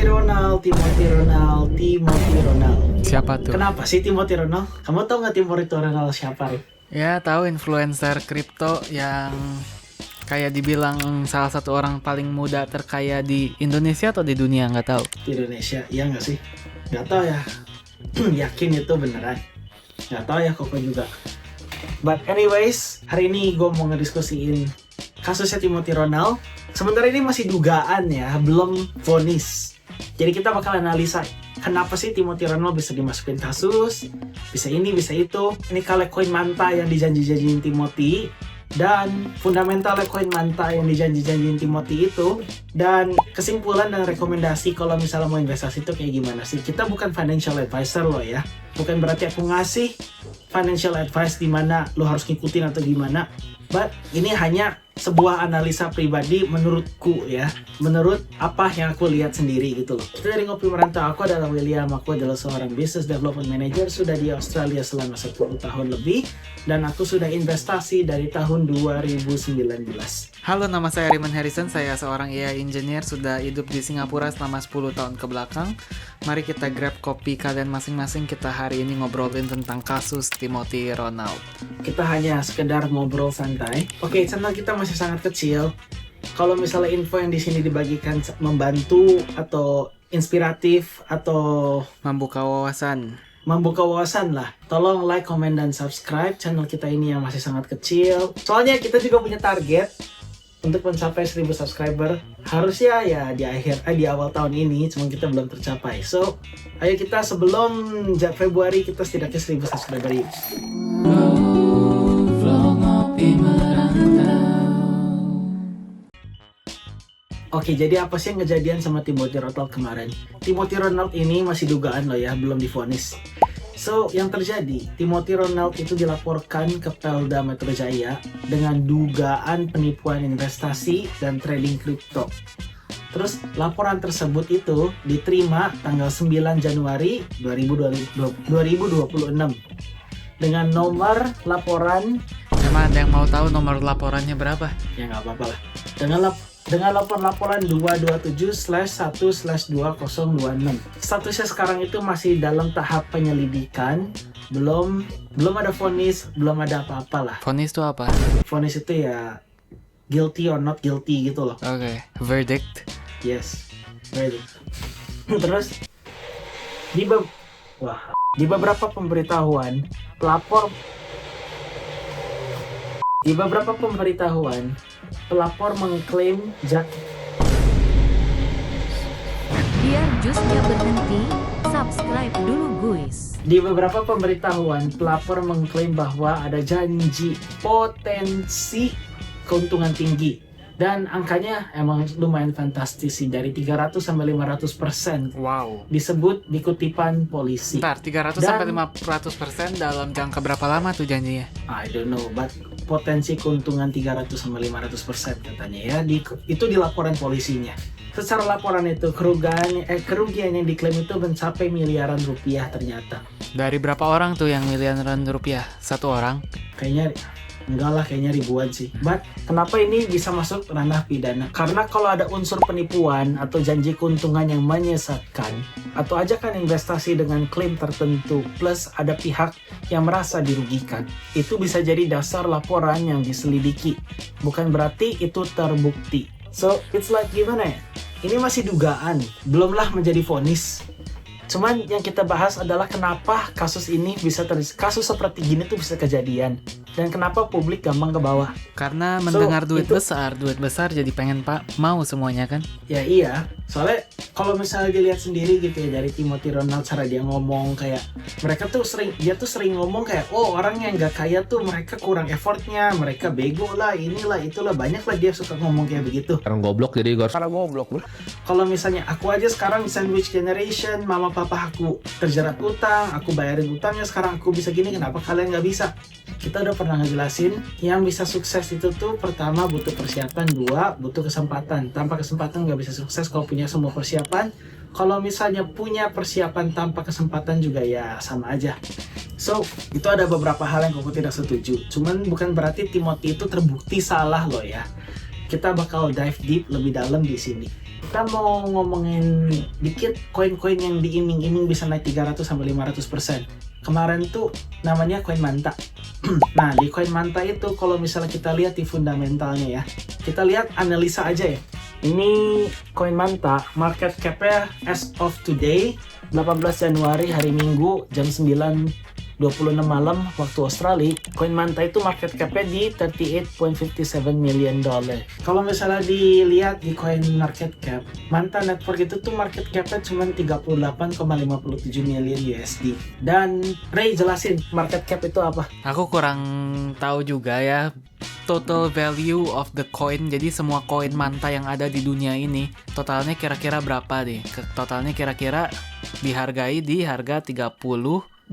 Ronald. Siapa tuh? Kenapa sih Timothy Ronald? Kamu tahu nggak Timothy Ronald siapa, Rif? Ya, tahu influencer kripto yang kayak dibilang salah satu orang paling muda terkaya di Indonesia atau di dunia, nggak tahu. Di Indonesia, iya nggak sih? Nggak tahu ya. Yakin itu beneran? Nggak tahu ya, Koko juga. But anyways, hari ini gue mau ngediskusiin kasusnya Timothy Ronald. Sementara ini masih dugaan ya, belum vonis. Jadi kita bakal analisa kenapa sih Timothy Ronald bisa dimasukin kasus, bisa ini, bisa itu. Ini kalau koin manta yang dijanji-janjiin Timothy, dan fundamental koin manta yang dijanji-janjiin Timothy itu, dan kesimpulan dan rekomendasi kalau misalnya mau investasi itu kayak gimana sih. Kita bukan financial advisor loh ya, bukan berarti aku ngasih financial advice di mana lo harus ngikutin atau gimana, but ini hanya sebuah analisa pribadi menurutku ya, menurut apa yang aku lihat sendiri gitu loh. Kita dari Ngopi Merantau, aku adalah William, aku adalah seorang business development manager, sudah di Australia selama 10 tahun lebih, dan aku sudah investasi dari tahun 2019. Halo, nama saya Riman Harrison, saya seorang AI engineer, sudah hidup di Singapura selama 10 tahun ke belakang. Mari kita grab kopi kalian masing-masing, kita hari ini ngobrolin tentang kasus Timothy Ronald. Kita hanya sekedar ngobrol santai. Oke, channel kita masih sangat kecil. Kalau misalnya info yang di sini dibagikan membantu atau inspiratif atau Membuka wawasan. membuka wawasan lah, tolong like, comment, dan subscribe channel kita ini yang masih sangat kecil. Soalnya kita juga punya target untuk mencapai 1000 subscriber. Harusnya ya di awal tahun ini, cuma kita belum tercapai. So, ayo kita sebelum Februari kita setidaknya 1000 subscriber yuk. Oke, jadi apa sih yang kejadian sama Timothy Ronald kemarin? Timothy Ronald ini masih dugaan loh ya, belum divonis. So, yang terjadi, Timothy Ronald itu dilaporkan ke Polda Metro Jaya dengan dugaan penipuan investasi dan trading kripto. Terus, laporan tersebut itu diterima tanggal 9 Januari 2026 dengan nomor laporan. Emang ada yang mau tahu nomor laporannya berapa? Ya nggak apa-apa lah. Dengan laporan 227/1/2026. Statusnya sekarang itu masih dalam tahap penyelidikan, belum ada vonis, belum ada apa-apa lah. Vonis itu apa? Vonis itu ya guilty or not guilty gitu loh. Oke, verdict. Yes, very. Terus di beberapa pemberitahuan pelapor mengklaim Biar jusnya berhenti, subscribe dulu guys. Di beberapa pemberitahuan, pelapor mengklaim bahwa ada janji potensi keuntungan tinggi. Dan angkanya emang lumayan fantastis sih, dari 300 sampai 500%. Wow. Disebut di kutipan polisi. Bentar, 300 sampai 500% dalam jangka berapa lama tuh janjinya? I don't know, but potensi keuntungan 300 sampai 500% katanya ya. Itu di laporan polisinya. Secara laporan itu kerugian yang diklaim itu mencapai miliaran rupiah ternyata. Dari berapa orang tuh yang miliaran rupiah? Satu orang? Kayaknya enggak lah, kayaknya ribuan sih. But kenapa ini bisa masuk ranah pidana? Karena kalau ada unsur penipuan atau janji keuntungan yang menyesatkan, atau ajakan investasi dengan klaim tertentu, plus ada pihak yang merasa dirugikan, itu bisa jadi dasar laporan yang diselidiki. Bukan berarti itu terbukti. So, it's like gimana ya? Ini masih dugaan, belumlah menjadi vonis. Cuman yang kita bahas adalah kenapa kasus ini kasus seperti gini tuh bisa kejadian. Dan kenapa publik gampang ke bawah? Karena mendengar duit besar jadi pengen mau semuanya kan? Ya iya, soalnya kalau misalnya dilihat sendiri gitu ya dari Timothy Ronald, cara dia ngomong kayak dia tuh sering ngomong kayak, oh orang yang gak kaya tuh mereka kurang effortnya, mereka bego lah, inilah itulah, banyak lah dia suka ngomong kayak begitu. Sekarang goblok jadi gue Karena goblok bro. Kalau misalnya aku aja sekarang sandwich generation, mama papa aku terjerat utang, aku bayarin utangnya, sekarang aku bisa gini, kenapa kalian nggak bisa? Kita udah pernah ngejelasin, yang bisa sukses itu tuh pertama butuh persiapan, dua butuh kesempatan. Tanpa kesempatan nggak bisa sukses. Kalau punya semua persiapan, kalau misalnya punya persiapan tanpa kesempatan juga ya sama aja. So, itu ada beberapa hal yang aku tidak setuju. Cuman bukan berarti Timothy itu terbukti salah loh ya. Kita bakal dive deep lebih dalam di sini. Kita mau ngomongin dikit koin-koin yang diiming-iming bisa naik 300-500%. Kemarin tuh namanya koin Manta. Nah, di koin Manta itu kalau misalnya kita lihat di fundamentalnya ya, kita lihat analisa aja ya. Ini koin Manta, market cap-nya as of today, 18 Januari hari Minggu jam 9.26 malam waktu Australia. Koin Manta itu market cap-nya di 38.57 million dollar. Kalau misalnya dilihat di koin market cap, Manta Network itu tuh market cap-nya cuma 38,57 million USD. Dan Ray jelasin market cap itu apa? Aku kurang tahu juga ya total value of the coin. Jadi semua koin Manta yang ada di dunia ini totalnya kira-kira berapa deh? Totalnya kira-kira dihargai di harga 38,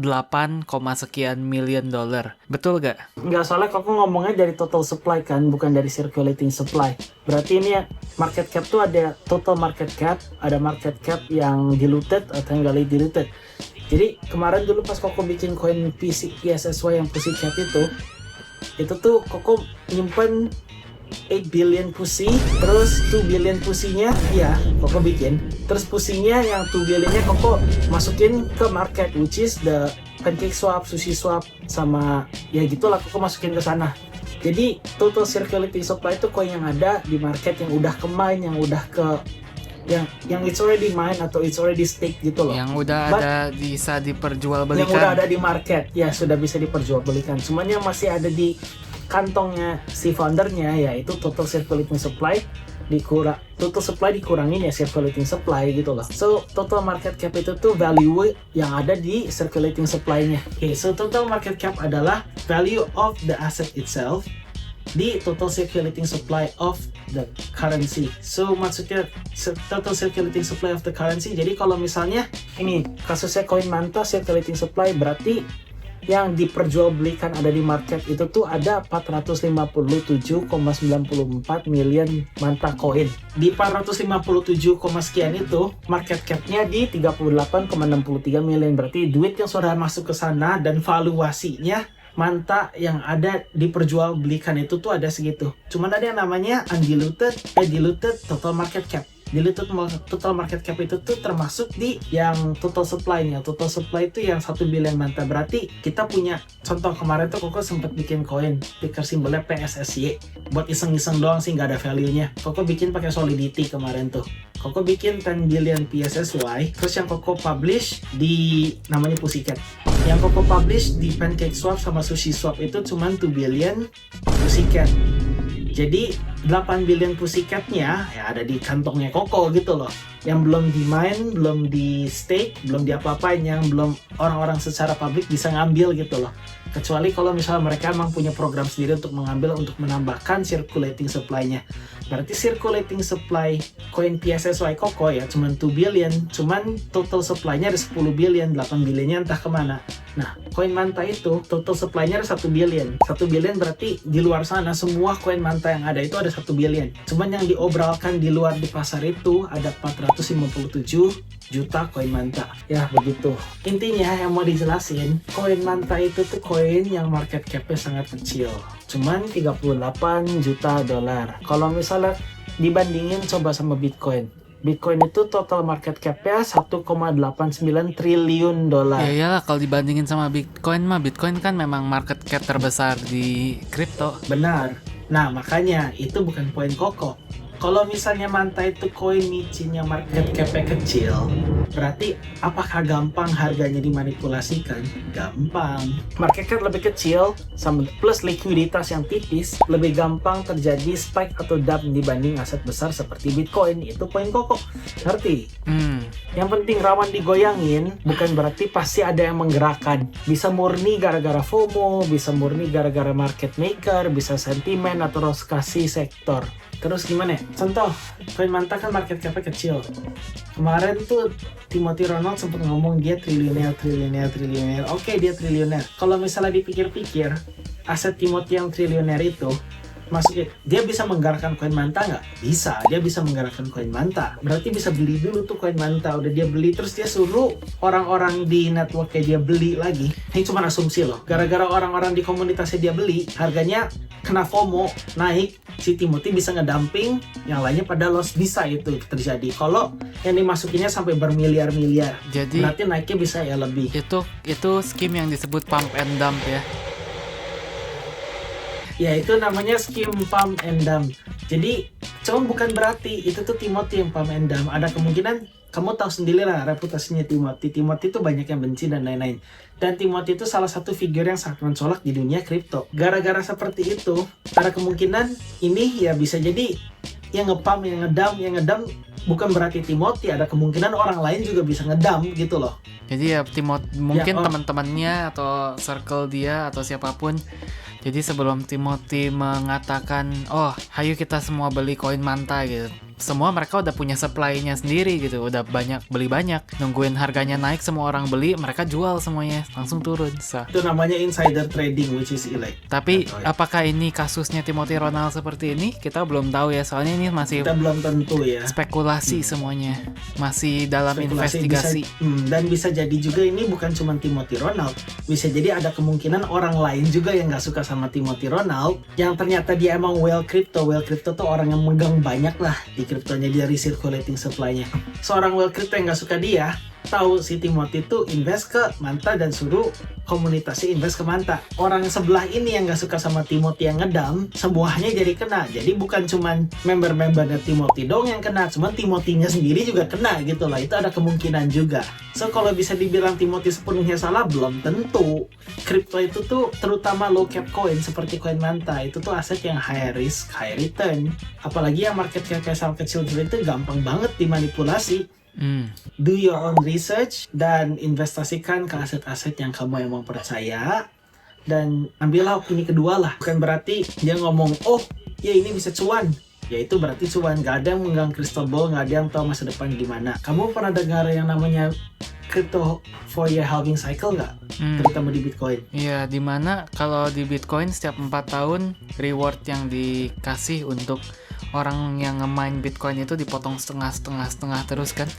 sekian million dollar. Betul gak? Nggak, soalnya kok ngomongnya dari total supply kan, bukan dari circulating supply. Berarti ini ya, market cap tuh ada total market cap, ada market cap yang diluted atau yang nggak diluted. Jadi kemarin dulu pas Koko bikin koin PSSY yang Pussycat itu tuh Koko nyimpen 8 billion pussy, terus 2 billion pussy-nya ya Koko bikin, terus pussy-nya yang 2 billion-nya Koko masukin ke market, which is the PancakeSwap, SushiSwap, sama ya gitulah Koko masukin ke sana. Jadi total circulating supply itu koin yang ada di market yang udah ke mine, yang udah ke yang it's already mine atau it's already stake gitu loh. Yang udah ada bisa diperjualbelikan. Yang udah ada di market, ya sudah bisa diperjualbelikan. Cuman yang masih ada di kantongnya si foundernya yaitu total circulating supply total supply dikurangin ya circulating supply gitu loh. So total market cap itu tuh value yang ada di circulating supply-nya. Okay, so total market cap adalah value of the asset itself di total circulating supply of the currency. So maksudnya total circulating supply of the currency. Jadi kalau misalnya ini kasusnya koin Manta circulating supply, berarti yang diperjualbelikan ada di market itu tuh ada 457,94 million Manta coin. Di 457, sekian itu market cap-nya di 38,63 million. Berarti duit yang sudah masuk ke sana dan valuasinya Manta yang ada diperjualbelikan itu tuh ada segitu. Cuman ada yang namanya diluted total market cap. Diluted total market cap itu tuh termasuk di yang total supply-nya. Total supply itu yang 1 billion Manta. Berarti kita punya contoh kemarin tuh Koko sempat bikin koin ticker simbolnya PSSY buat iseng-iseng doang sih, nggak ada value-nya. Koko bikin pakai Solidity kemarin tuh. Koko bikin 10 billion PSSY, terus yang Koko publish di namanya Pussycat. Yang Koko publish di PancakeSwap sama SushiSwap itu cuman 2 billion Pussycat. Jadi 8 billion Pussycat-nya ya ada di kantongnya Koko gitu loh. Yang belum di mine, belum di stake, belum diapa-apain, yang belum orang-orang secara publik bisa ngambil gitu loh. Kecuali kalau misalnya mereka emang punya program sendiri untuk mengambil, untuk menambahkan circulating supply-nya. Berarti circulating supply koin PSSY Koko ya cuman 2 billion, cuman total supply-nya ada 10 billion, 8 billion-nya entah kemana. Nah, koin Manta itu total supply-nya ada 1 billion. 1 billion berarti di luar sana semua koin Manta yang ada itu ada 1 billion. Cuman yang diobrolkan di luar di pasar itu ada 457 juta koin Manta. Ya, begitu. Intinya yang mau dijelasin, koin Manta itu tuh koin yang market cap-nya sangat kecil. Cuman 38 juta dolar. Kalau misalnya dibandingin coba sama Bitcoin. Bitcoin itu total market cap-nya 1,89 triliun dolar. Ya iyalah, kalau dibandingin sama Bitcoin mah, Bitcoin kan memang market cap terbesar di kripto. Benar. Nah, makanya itu bukan poin Koko. Kalau misalnya Manta itu koin micin yang market cap-nya kecil, berarti apakah gampang harganya dimanipulasikan? Gampang. Market cap lebih kecil, sama plus likuiditas yang tipis, lebih gampang terjadi spike atau dump dibanding aset besar seperti Bitcoin. Itu poin Koko. Ngerti? Yang penting rawan digoyangin, bukan berarti pasti ada yang menggerakkan. Bisa murni gara-gara FOMO, bisa murni gara-gara market maker, bisa sentimen atau roskasi sektor. Terus gimana ya? Contoh, koin Manta kan market cap-nya kecil. Kemarin tuh Timothy Ronald sempat ngomong dia triliuner. Oke, dia triliuner. Kalau misalnya dipikir-pikir, aset Timothy yang triliuner itu Maksudnya dia bisa menggerakkan koin manta nggak? Bisa, dia bisa menggerakkan koin manta. Berarti bisa beli dulu tuh koin manta. Udah dia beli terus dia suruh orang-orang di networknya dia beli lagi. Ini cuma asumsi loh. Gara-gara orang-orang di komunitasnya dia beli, harganya kena FOMO naik. Si Timothy bisa ngedumping, yang lainnya pada loss. Bisa itu terjadi. Kalau yang dimasukinnya sampai bermiliar-miliar, Jadi berarti naiknya bisa ya lebih. itu scheme yang disebut pump and dump ya. Ya itu namanya scheme pump and dump. Jadi cuma bukan berarti itu tuh Timothy yang pump and dump. Ada kemungkinan kamu tahu sendiri lah reputasinya Timothy. Timothy itu banyak yang benci dan lain-lain. Dan Timothy itu salah satu figur yang sangat mencolok di dunia kripto. Gara-gara seperti itu, ada kemungkinan ini ya bisa jadi yang ngepump, yang ngedump bukan berarti Timothy. Ada kemungkinan orang lain juga bisa ngedump gitu loh. Jadi ya mungkin Ya, teman-temannya atau circle dia atau siapapun. Jadi sebelum Timothy mengatakan, oh, hayu kita semua beli koin manta gitu, semua mereka udah punya supply-nya sendiri gitu, udah beli banyak, nungguin harganya naik, semua orang beli, mereka jual semuanya, langsung turun. Itu namanya insider trading, which is illegal. Tapi apakah ini kasusnya Timothy Ronald seperti ini? Kita belum tahu ya, soalnya ini masih Kita belum tentu ya. spekulasi semuanya, masih dalam Spekulasi investigasi. dan bisa jadi juga ini bukan cuma Timothy Ronald, bisa jadi ada kemungkinan orang lain juga yang nggak suka sama Timothy Ronald, yang ternyata dia emang whale crypto tuh orang yang megang banyak lah di kriptonya, dia recirculating supply-nya. Seorang whale crypto yang nggak suka dia tahu si Timothy itu invest ke manta dan suruh komunitasnya invest ke manta. Orang sebelah ini yang nggak suka sama Timothy yang ngedam, semuanya jadi kena. Jadi bukan cuman member-membernya Timothy dong yang kena, cuman Timothy-nya sendiri juga kena gitu lah. Itu ada kemungkinan juga. So kalau bisa dibilang Timothy sepenuhnya salah, belum tentu. Crypto itu tuh terutama low cap coin seperti koin manta, itu tuh aset yang high risk, high return. Apalagi yang market cap kecil itu gampang banget dimanipulasi. Do your own research dan investasikan ke aset-aset yang kamu emang percaya, dan ambillah opini kedua lah. Bukan berarti dia ngomong, oh ya ini bisa cuan, ya itu berarti cuan. Gak ada yang megang crystal ball, gak ada yang tahu masa depan gimana. Kamu pernah dengar yang namanya crypto 4-year halving cycle nggak? Terutama di Bitcoin. Iya, dimana kalau di Bitcoin setiap 4 tahun reward yang dikasih untuk orang yang nge-mine Bitcoin itu dipotong setengah terus kan?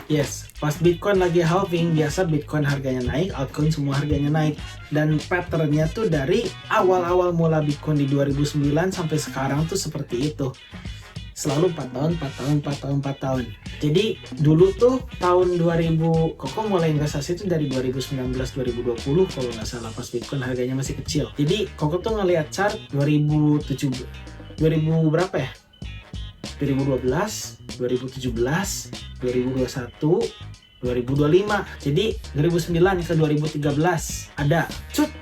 Yes, pas Bitcoin lagi halving, biasa Bitcoin harganya naik, altcoin semua harganya naik. Dan patternnya tuh dari awal-awal mula Bitcoin di 2009 sampai sekarang tuh seperti itu. Selalu 4 tahun. Jadi dulu tuh tahun 2000, Koko mulai investasi itu dari 2019-2020 kalau nggak salah, pas Bitcoin harganya masih kecil. Jadi Koko tuh ngelihat chart 2000 berapa ya? 2012, 2017, 2021, 2025. Jadi 2009 ke 2013 ada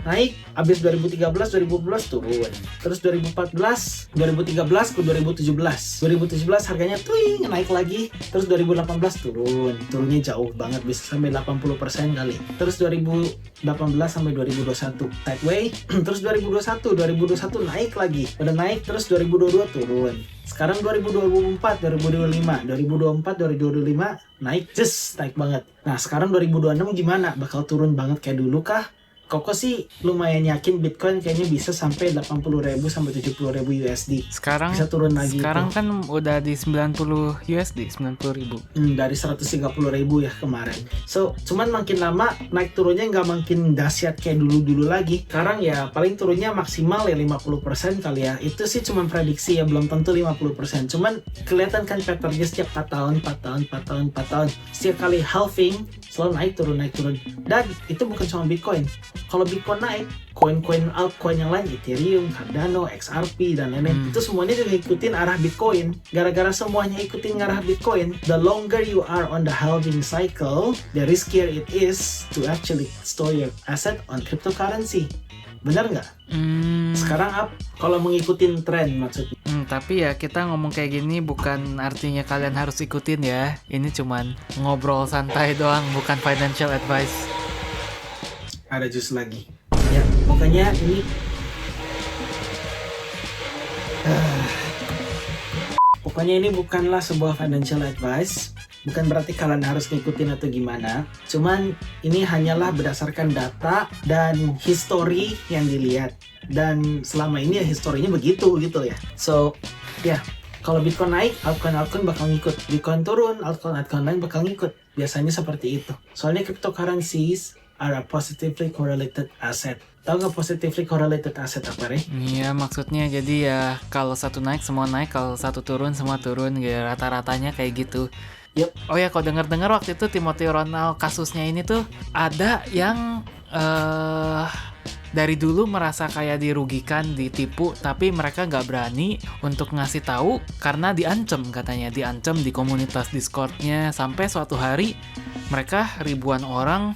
naik, habis 2013 2012 turun. Terus 2014, 2013 ke 2017. 2017 harganya naik lagi. Terus 2018 turun. Turunnya jauh banget, bisa sampai 80% kali. Terus 2018 sampai 2021 sideway. Terus 2021 naik lagi. Udah naik terus 2022 turun. Sekarang 2024, 2025 naik banget. Nah sekarang 2026 gimana? Bakal turun banget kayak dulu kah? Koko sih lumayan yakin Bitcoin kayaknya bisa sampai 80.000 sampai 70.000 USD. Sekarang bisa turun lagi. Sekarang kan udah di 90 USD, 90.000. Dari 130.000 ya kemarin. So, cuman makin lama naik turunnya nggak makin dahsyat kayak dulu-dulu lagi. Sekarang ya paling turunnya maksimal ya 50% kali ya. Itu sih cuman prediksi ya, belum tentu 50%. Cuman kelihatan kan patternnya setiap 4 tahun. Setiap kali halving selalu naik turun. Dan itu bukan cuma Bitcoin. Kalau Bitcoin naik, koin-koin altcoin yang lain, Ethereum, Cardano, XRP, dan lain-lain, itu semuanya juga ikutin arah Bitcoin. Gara-gara semuanya ikutin arah Bitcoin, the longer you are on the halving cycle, the riskier it is to actually store your asset on cryptocurrency. Benar nggak? Sekarang kalau mengikutin tren maksudnya. Tapi ya kita ngomong kayak gini bukan artinya kalian harus ikutin ya. Ini cuman ngobrol santai doang, bukan financial advice. Ada jus lagi. Ya, pokoknya ini pokoknya ini bukanlah sebuah financial advice. Bukan berarti kalian harus ngikutin atau gimana. Cuman ini hanyalah berdasarkan data dan history yang dilihat. Dan selama ini ya historinya begitu gitu ya. So, ya, kalau Bitcoin naik, altcoin bakal ngikut. Bitcoin turun, altcoin lain bakal ngikut. Biasanya seperti itu. Soalnya cryptocurrencies are a positively correlated asset. Tahu nggak positively correlated asset apa, Rey? Iya, maksudnya jadi ya kalau satu naik semua naik, kalau satu turun semua turun, gitu. Rata-ratanya kayak gitu. Yup. Oh ya, kalau dengar-dengar waktu itu Timothy Ronald kasusnya ini tuh ada yang dari dulu merasa kayak dirugikan, ditipu, tapi mereka nggak berani untuk ngasih tahu karena diancam katanya, diancam di komunitas Discord-nya sampai suatu hari mereka ribuan orang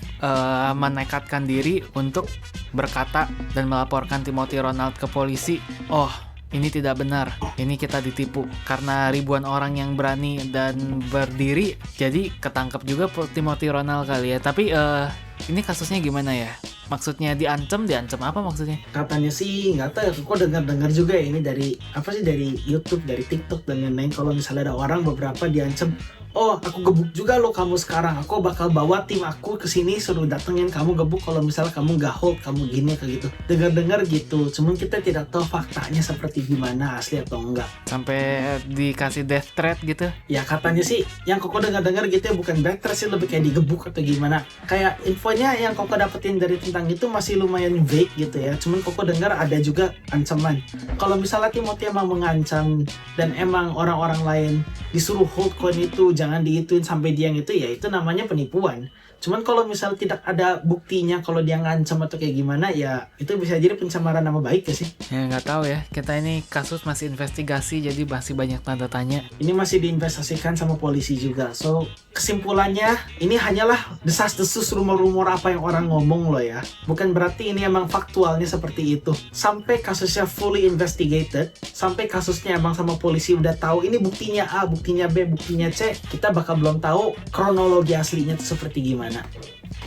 menekatkan diri untuk berkata dan melaporkan Timothy Ronald ke polisi. Oh, ini tidak benar, ini kita ditipu. Karena ribuan orang yang berani dan berdiri, jadi ketangkep juga Timothy Ronald kali ya. Tapi ini kasusnya gimana ya? Maksudnya diancam apa maksudnya? Katanya sih nggak tahu ya, kok dengar juga ya ini dari apa sih, dari YouTube, dari TikTok dan lain-lain. Kalau misalnya ada orang beberapa diancam, oh aku gebuk juga lo kamu sekarang, aku bakal bawa tim aku ke sini suruh datengin kamu gebuk kalau misalnya kamu nggak hold, kamu gini kayak gitu. Dengar gitu, cuman kita tidak tahu faktanya seperti gimana, asli atau enggak. Sampai dikasih death threat gitu? Ya katanya sih, yang Koko dengar gitu ya bukan death threat sih, lebih kayak digebuk atau gimana. Kayak infonya yang Koko dapetin dari tentang itu masih lumayan vague gitu ya. Cuman Koko dengar ada juga ancaman. Kalau misalnya Timothy emang mengancam dan emang orang-orang lain disuruh hold coin itu, jangan diituin sampai dia gitu, ya itu namanya penipuan. Cuman kalau misal tidak ada buktinya kalau dia ngancam atau kayak gimana, ya itu bisa jadi pencemaran nama baik ya sih. Ya nggak tahu ya, kita ini kasus masih investigasi jadi masih banyak tanda tanya. Ini masih diinvestasikan sama polisi juga. So kesimpulannya ini hanyalah desas-desus rumor-rumor apa yang orang ngomong loh ya. Bukan berarti ini emang faktualnya seperti itu. Sampai kasusnya fully investigated, sampai kasusnya emang sama polisi udah tahu ini buktinya A, buktinya B, buktinya C, kita bakal belum tahu kronologi aslinya itu seperti gimana.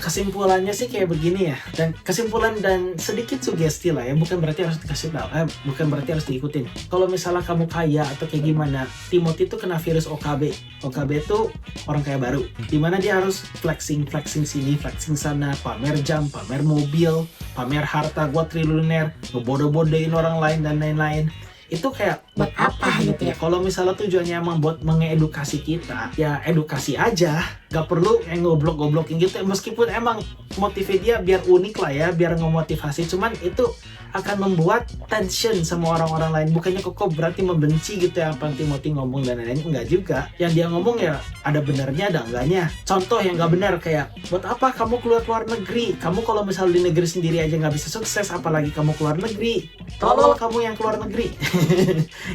Kesimpulannya sih kayak begini ya, dan kesimpulan dan sedikit sugesti lah ya, bukan berarti harus dikasih tahu, bukan berarti harus diikutin. Kalau misalnya kamu kaya atau kayak gimana, Timothy itu kena virus OKB. OKB itu orang kaya baru, dimana dia harus flexing sini, flexing sana, pamer jam, pamer mobil, pamer harta gua triliuner, ngebodoh-bodohin orang lain dan lain-lain. Itu kayak buat apa gitu ya? Kalau misalnya tujuannya emang buat mengedukasi kita, ya edukasi aja, gak perlu yang ngoblok-goblokin gitu. Meskipun emang motivnya dia biar unik lah ya, biar ngemotivasi, cuman itu akan membuat tension sama orang-orang lain. Bukannya Koko berarti membenci gitu ya apa yang Timothy ngomong dan lain-lain, enggak juga. Yang dia ngomong ya ada benernya ada enggaknya. Contoh yang gak benar kayak, buat apa kamu keluar negeri? Kamu kalau misalnya di negeri sendiri aja gak bisa sukses, apalagi kamu keluar negeri. Tolol kamu yang keluar negeri.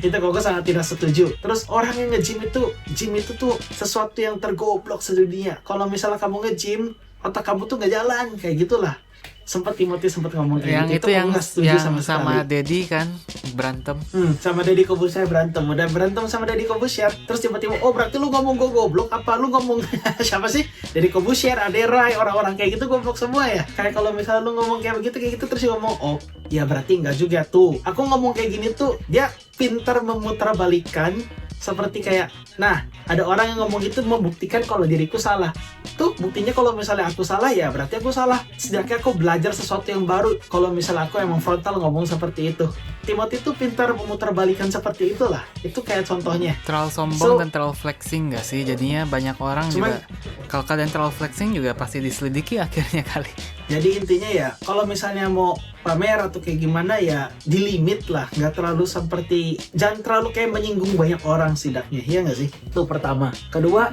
Itu Koko sangat tidak setuju. Terus orang yang nge-gym itu tuh sesuatu yang tergoblok sedunia. Kalau misalnya kamu nge-gym, otak kamu tuh gak jalan, kayak gitulah. Timothy sempat ngomong kayak yang gitu. Yang sama Deddy kan berantem. Sama Deddy Corbuzier berantem. Udah berantem sama Deddy Corbuzier, terus tiba-tiba, oh berarti lu ngomong gue goblok apa? Lu ngomong siapa sih? Deddy Corbuzier, Aderai, orang-orang kayak gitu goblok semua ya. Kayak kalau misalnya lu ngomong kayak gitu terus ngomong, oh ya berarti enggak juga tuh. Aku ngomong kayak gini tuh, dia pintar memutarbalikkan. Seperti kayak, nah ada orang yang ngomong itu membuktikan kalau diriku salah. Tuh buktinya kalau misalnya aku salah, ya berarti aku salah. Setidaknya aku belajar sesuatu yang baru. Kalau misalnya aku emang frontal ngomong seperti itu. Timothy itu pintar memutarbalikan seperti itulah. Itu kayak contohnya. Terlalu sombong dan terlalu flexing gak sih? Jadinya banyak orang juga, kalau kalian terlalu flexing juga pasti diselidiki akhirnya kali. Jadi intinya ya, kalau misalnya mau pamer atau kayak gimana ya di limit lah, nggak terlalu seperti, jangan terlalu kayak menyinggung banyak orang setidaknya, ya nggak sih? Itu pertama. Kedua,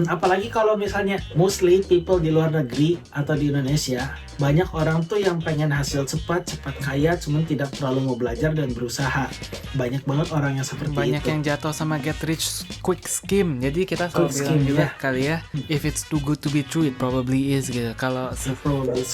apalagi kalau misalnya mostly people di luar negeri atau di Indonesia, banyak orang tuh yang pengen hasil cepat kaya, cuman tidak terlalu mau belajar dan berusaha. Banyak banget orang yang seperti banyak itu. Yang jatuh sama get rich quick scheme. Jadi kita selalu bilang juga kali ya, if it's too good to be true, it probably is gitu. Kalau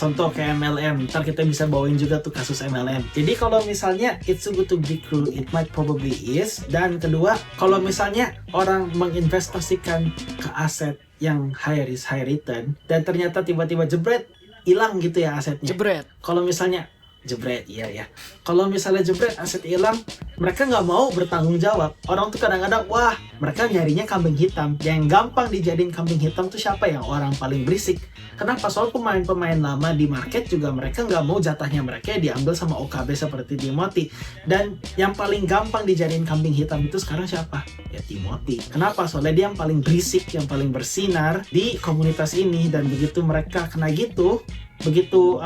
contoh kayak MLM, ntar kita bisa bawain juga tuh kasus MLM. Jadi kalau misalnya it's too good to be true, it might probably is. Dan kedua, kalau misalnya orang menginvestasikan ke aset yang high risk high return dan ternyata tiba-tiba jebret hilang gitu ya asetnya. jebret. Kalau misalnya jebret, iya ya. Kalau misalnya jebret aset hilang, mereka nggak mau bertanggung jawab. Orang tuh kadang-kadang, wah, mereka nyarinya kambing hitam. Yang gampang dijadiin kambing hitam tuh siapa? Yang orang paling berisik. Kenapa? Soal pemain-pemain lama di market juga mereka nggak mau jatahnya mereka diambil sama OKB seperti Timothy. Dan yang paling gampang dijadiin kambing hitam itu sekarang siapa? Ya Timothy. Kenapa? Soalnya dia yang paling berisik, yang paling bersinar di komunitas ini. Dan begitu mereka kena gitu, begitu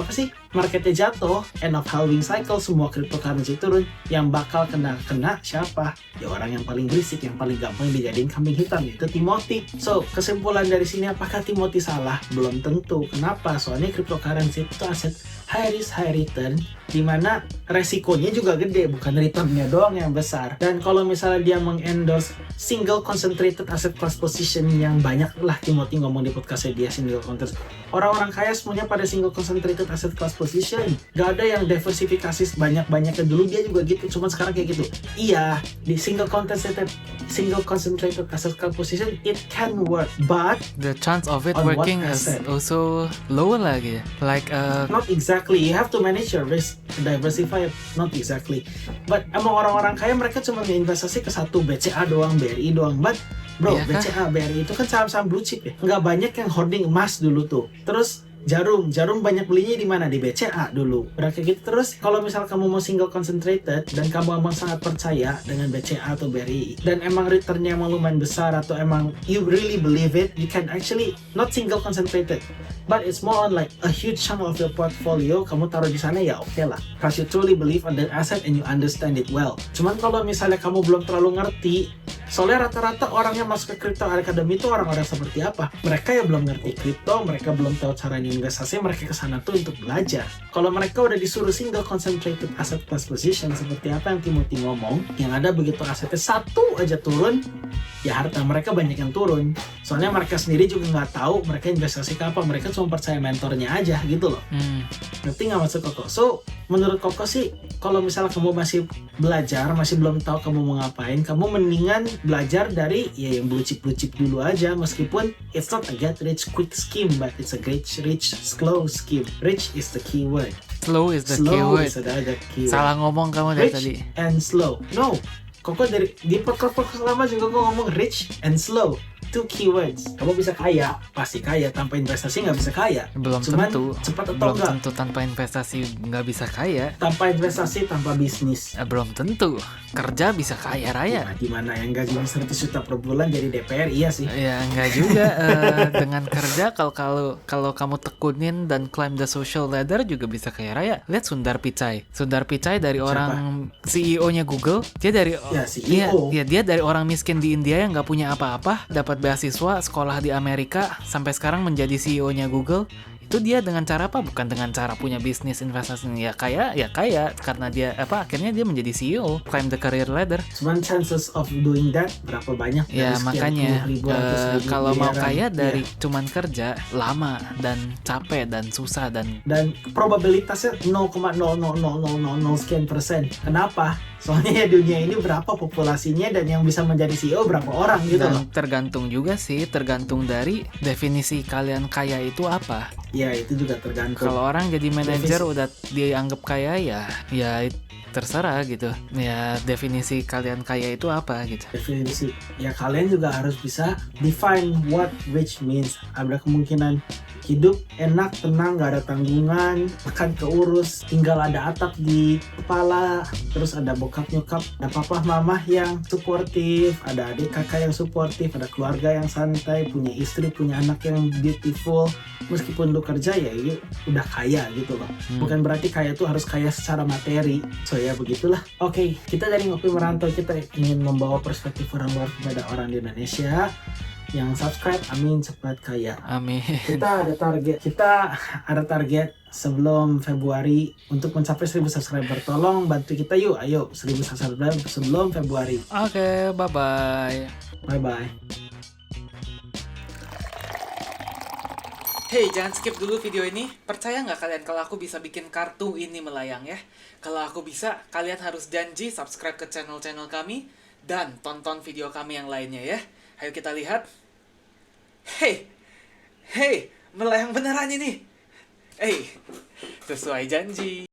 marketnya jatuh, end of halving cycle, semua cryptocurrency turun, yang bakal kena siapa? Ya orang yang paling berisik, yang paling gampang dijadiin kambing hitam, itu Timothy. So kesimpulan dari sini, apakah Timothy salah? Belum tentu. Kenapa? Soalnya cryptocurrency itu aset high risk high return, dimana resikonya juga gede, bukan returnnya doang yang besar. Dan kalau misalnya dia mengendorse single concentrated asset class position, yang banyak lah Timothy ngomong di podcastnya dia single concentrated. Orang-orang kaya semuanya pada single concentrated asset class position, gak ada yang diversifikasi banyak-banyaknya. Dulu dia juga gitu, cuman sekarang kayak gitu. Iya, di single concentrated asset class position it can work, but The chance of it On what working is asset? also lower lagi. Like not exactly. You have to manage your risk, diversify it. Not exactly. But emang orang-orang kaya mereka cuma investasi ke satu BCA doang, BRI doang. But bro, Iya kah? BCA, BRI itu kan saham-saham blue chip ya. Nggak banyak yang hoarding emas dulu tuh. Terus jarum banyak belinya di mana? Di BCA dulu. Udah kayak gitu. Terus kalau misal kamu mau single concentrated dan kamu emang sangat percaya dengan BCA atau BRI dan emang returnnya emang lumayan besar, atau emang you really believe it, you can actually not single concentrated, but it's more on like a huge chunk of your portfolio kamu taruh di sana, ya oke lah, because you truly believe on that asset and you understand it well. Cuman kalau misalnya kamu belum terlalu ngerti, soalnya rata-rata orang yang masuk ke Crypto Academy itu orang-orang seperti apa? Mereka yang belum ngerti kripto, mereka belum tahu caranya investasi, mereka kesana tuh untuk belajar. Kalau mereka udah disuruh single concentrated asset class position seperti apa yang Timothy ngomong, yang ada begitu asetnya satu aja turun, ya harta mereka banyak yang turun. Soalnya mereka sendiri juga nggak tahu mereka investasi ke apa, mereka cuma percaya mentornya aja gitu loh. Ngerti nggak maksud Koko? So, menurut Koko sih, kalau misalnya kamu masih belajar, masih belum tahu kamu mau ngapain, kamu mendingan belajar dari ya yang blue chip dulu aja, meskipun it's not a get rich quick scheme, but it's a get rich slow scheme. Rich is the keyword. slow is the Slow keyword. is the keyword. Salah ngomong kamu dari Rich tadi. and slow. No, Koko dari di podcast lama juga Koko ngomong rich and slow. Two keywords. Kamu bisa kaya, pasti kaya. Tanpa investasi nggak bisa kaya. Belum Cuman tentu. cepat atau Belum enggak? tentu tanpa investasi nggak bisa kaya. Tanpa investasi, tanpa bisnis. Belum tentu. Kerja bisa kaya raya. Nah, gimana yang gajinya 100 juta per bulan jadi DPR? Iya sih. Ya enggak juga. Dengan kerja kalau kamu tekunin dan climb the social ladder juga bisa kaya raya. Lihat Sundar Pichai. Sundar Pichai dari orang CEO-nya Google. Dia dari Ya, CEO. Iya, dia dari orang miskin di India yang nggak punya apa-apa, dapat beasiswa, sekolah di Amerika, sampai sekarang menjadi CEO-nya Google. Itu dia dengan cara apa? Bukan dengan cara punya bisnis investasi. Ya kaya karena dia akhirnya dia menjadi CEO, climb the career ladder. Cuman chances of doing that berapa banyak? Ya Dari sekian makanya puluh ribu, ratus ribu, kalau mau miliaran. kaya dari Iya. cuman kerja lama dan capek dan susah dan Dan probabilitasnya 0,00000 sekian persen. Kenapa? Soalnya ya dunia ini berapa populasinya dan yang bisa menjadi CEO berapa orang gitu loh. dan tergantung juga sih, tergantung dari definisi kalian kaya itu apa. Ya itu juga tergantung. Kalau orang jadi manajer udah dianggap kaya ya terserah gitu. Ya definisi kalian kaya itu apa gitu. Definisi ya kalian juga harus bisa define what rich means. Ada kemungkinan hidup enak, tenang, gak ada tanggungan, makan keurus, tinggal ada atap di kepala, terus ada bokap nyokap, ada papa mama yang suportif, ada adik kakak yang suportif, ada keluarga yang santai, punya istri, punya anak yang beautiful. Meskipun lu kerja ya udah kaya gitu loh. Bukan berarti kaya tuh harus kaya secara materi. So ya begitulah. Oke, kita dari Ngopi Merantau, kita ingin membawa perspektif orang luar kepada orang di Indonesia. Yang subscribe, amin, cepat kaya. Amin. Kita ada target sebelum Februari untuk mencapai 1000 subscriber. Tolong bantu kita yuk, ayo 1000 subscriber sebelum Februari. Oke, bye-bye. Bye-bye. Hey, jangan skip dulu video ini. Percaya nggak kalian kalau aku bisa bikin kartu ini melayang ya? Kalau aku bisa, kalian harus janji subscribe ke channel-channel kami dan tonton video kami yang lainnya ya. Ayo kita lihat. Hey, melayang beneran ini. Sesuai janji.